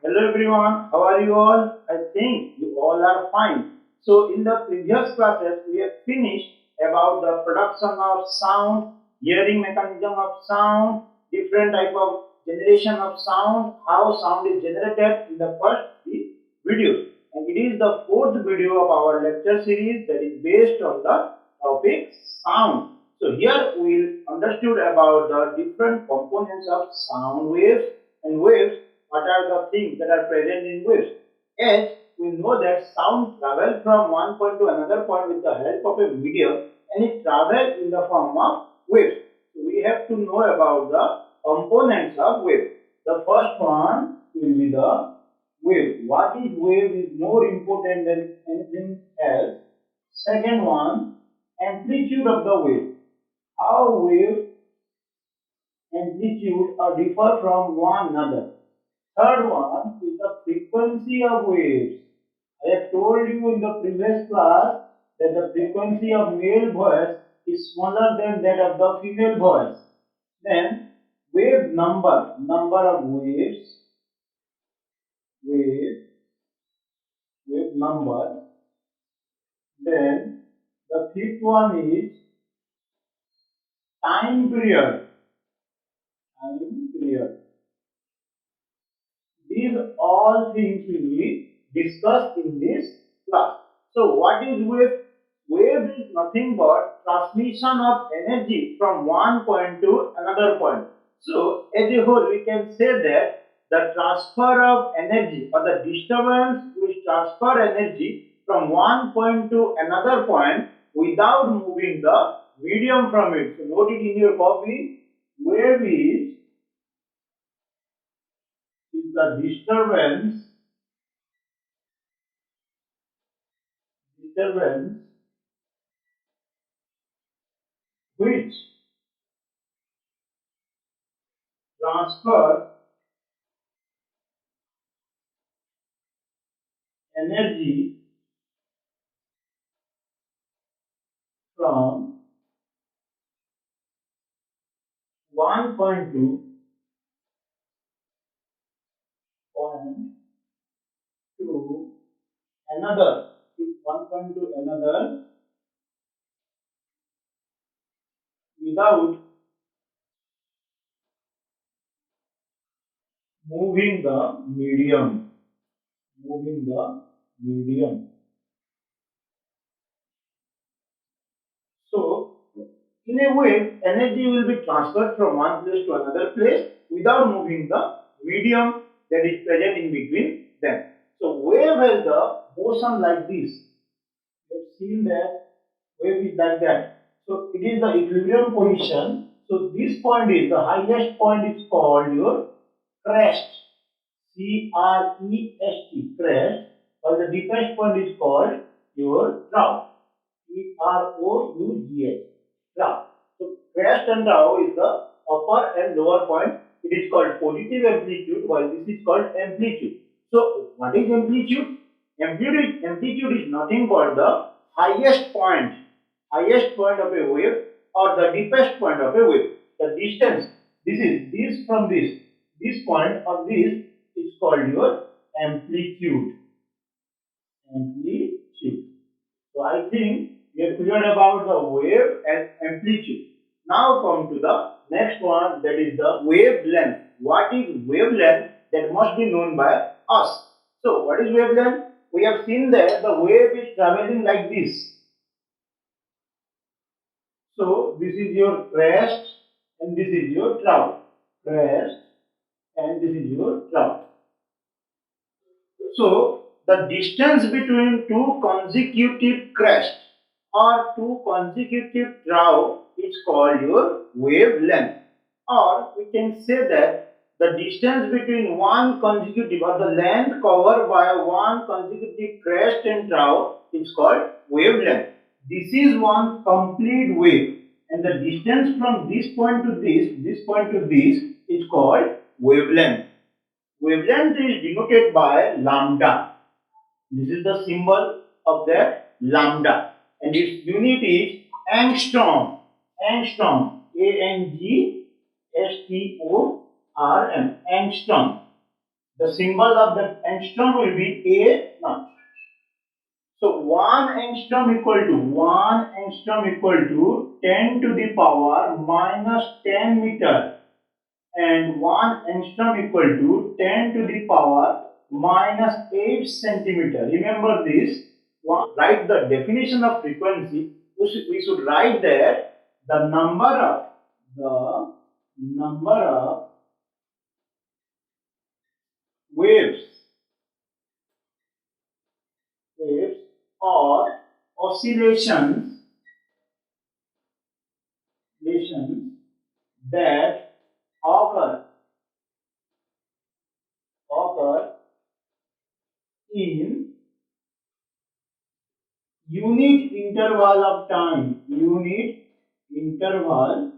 Hello everyone, how are you all? I think you all are fine. So in the previous classes we have finished about the production of sound, hearing mechanism of sound, different type of generation of sound, how sound is generated in the first three videos. And it is the fourth video of our lecture series that is based on the topic sound. So here we will understood about the different components of sound waves and waves. What are the things that are present in waves? As we know that sound travels from one point to another point with the help of a medium, and it travels in the form of waves. So we have to know about the components of wave. The first one will be the wave. What is wave is more important than anything else. Second one, amplitude of the wave. How wave amplitude are differ from one another. Third one is the frequency of waves. I have told you in the previous class that the frequency of male voice is smaller than that of the female voice. Then wave number of waves, wave number. Then the fifth one is time period. These all things will be discussed in this class. So what is wave? Wave is nothing but transmission of energy from one point to another point. So as a whole we can say that the transfer of energy or the disturbance which transfer energy from one point to another point without moving the medium from it. So note it in your copy. Wave is the disturbance which transfer energy from one point to another, without moving the medium. So in a way, energy will be transferred from one place to another place without moving the medium that is present in between them. So wave has the motion like this. You have seen that wave is like that. So it is the equilibrium position. So this point is the highest point is called your crest. C-R-E-S-T, crest. While the deepest point is called your trough. T-R-O-U-G-H, trough. So crest and trough is the upper and lower point. It is called positive amplitude, while this is called amplitude. So what is amplitude? Amplitude is nothing but the highest point of a wave or the deepest point of a wave. The distance, this from this point or this is called your amplitude. So I think we are clear about the wave and amplitude. Now come to the next one, that is the wavelength. What is wavelength? That must be known by us. So what is wavelength? We have seen that the wave is traveling like this. So this is your crest and this is your trough. Crest and this is your trough. So the distance between two consecutive crests or two consecutive trough is called your wavelength. Or we can say that the distance between one consecutive or the length covered by one consecutive crest and trough is called wavelength. This is one complete wave, and the distance from this point to this point to this is called wavelength. Wavelength is denoted by lambda. This is the symbol of that lambda, and its unit is angstrom. Angstrom, A-N-G-S-T-O-R-M, angstrom. The symbol of the angstrom will be A naught. So 1 angstrom equal to 10 to the power minus 10 meter, and 1 angstrom equal to 10 to the power minus 8 centimeter. Remember this. Write the definition of frequency. We should write there the number of waves waves or oscillations that occur occur in unit interval of time. Unit interval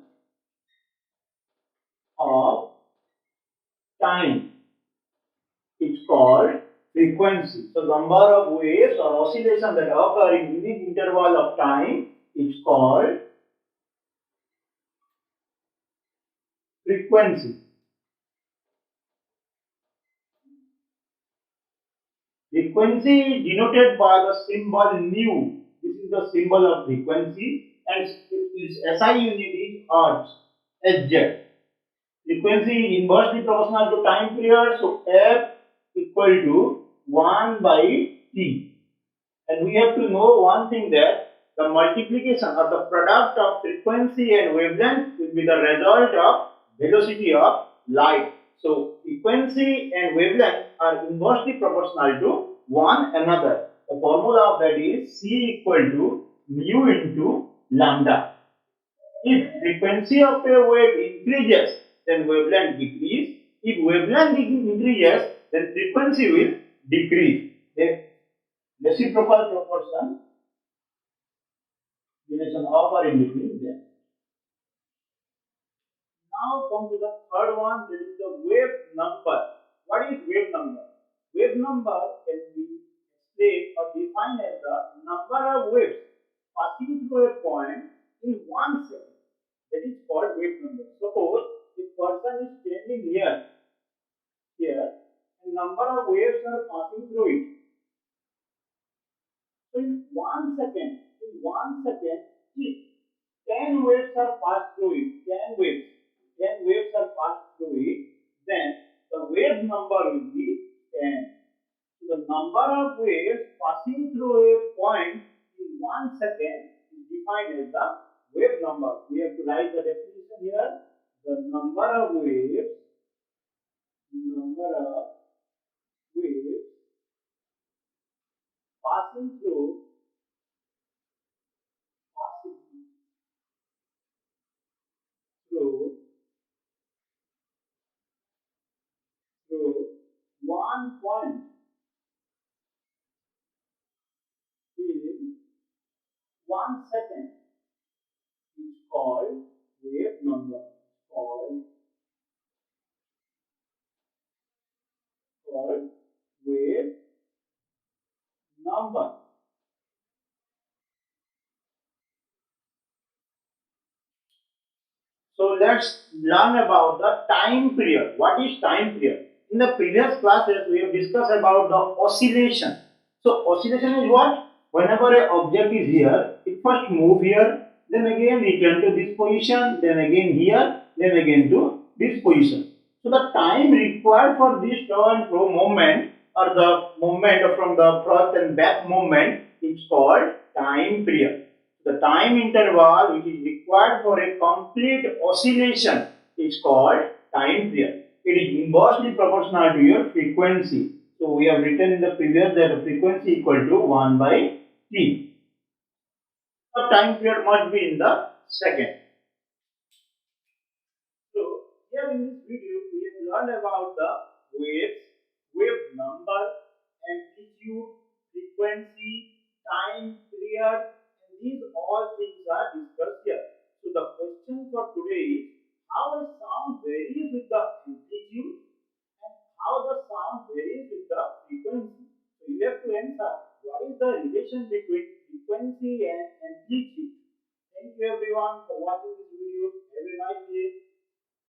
of time. It's called frequency. So number of waves or oscillations that occur in unit interval of time is called frequency. Frequency is denoted by the symbol nu. This is the symbol of frequency, and its SI unit is hertz. Hz. Frequency is inversely proportional to time period, so F equal to 1 by T. And we have to know one thing, that the multiplication or the product of frequency and wavelength will be the result of velocity of light. So frequency and wavelength are inversely proportional to one another. The formula of that is C equal to mu into lambda. If frequency of a wave increases, then wavelength decrease. If wavelength increases, then frequency will decrease. The reciprocal proportion relation of or in between them. Now come to the third one, that is the wave number. What is wave number? Wave number can be explained or defined as the number of waves passing through a point in 1 second. That is called wave number. Suppose a person is standing here, and number of waves are passing through it. So in 1 second, if 10 waves are passed through it, 10 waves are passed through it, then the wave number will be 10. So the number of waves passing through a point in 1 second is defined as the wave number. We have to write the definition here. The number of waves passing through through one point in 1 second is called wave number. Called wave number. So let's learn about the time period. What is time period? In the previous classes, we have discussed about the oscillation. So oscillation is what? Whenever an object is here, it first move here, then again return to this position, then again here, then again to this position. So the time required for this to and fro movement, or the movement from the front and back movement, is called time period. The time interval which is required for a complete oscillation is called time period. It is inversely proportional to your frequency. So we have written in the previous that the frequency equal to 1 by T. The time period must be in the second. So here in this video we have learned about the waves, wave number, amplitude, frequency, time period, and these all things are discussed here. So the question for today is how a sound varies with the amplitude and how the sound varies with the frequency. So you have to answer what is the relation between frequency and amplitude. Thank you everyone for watching this video.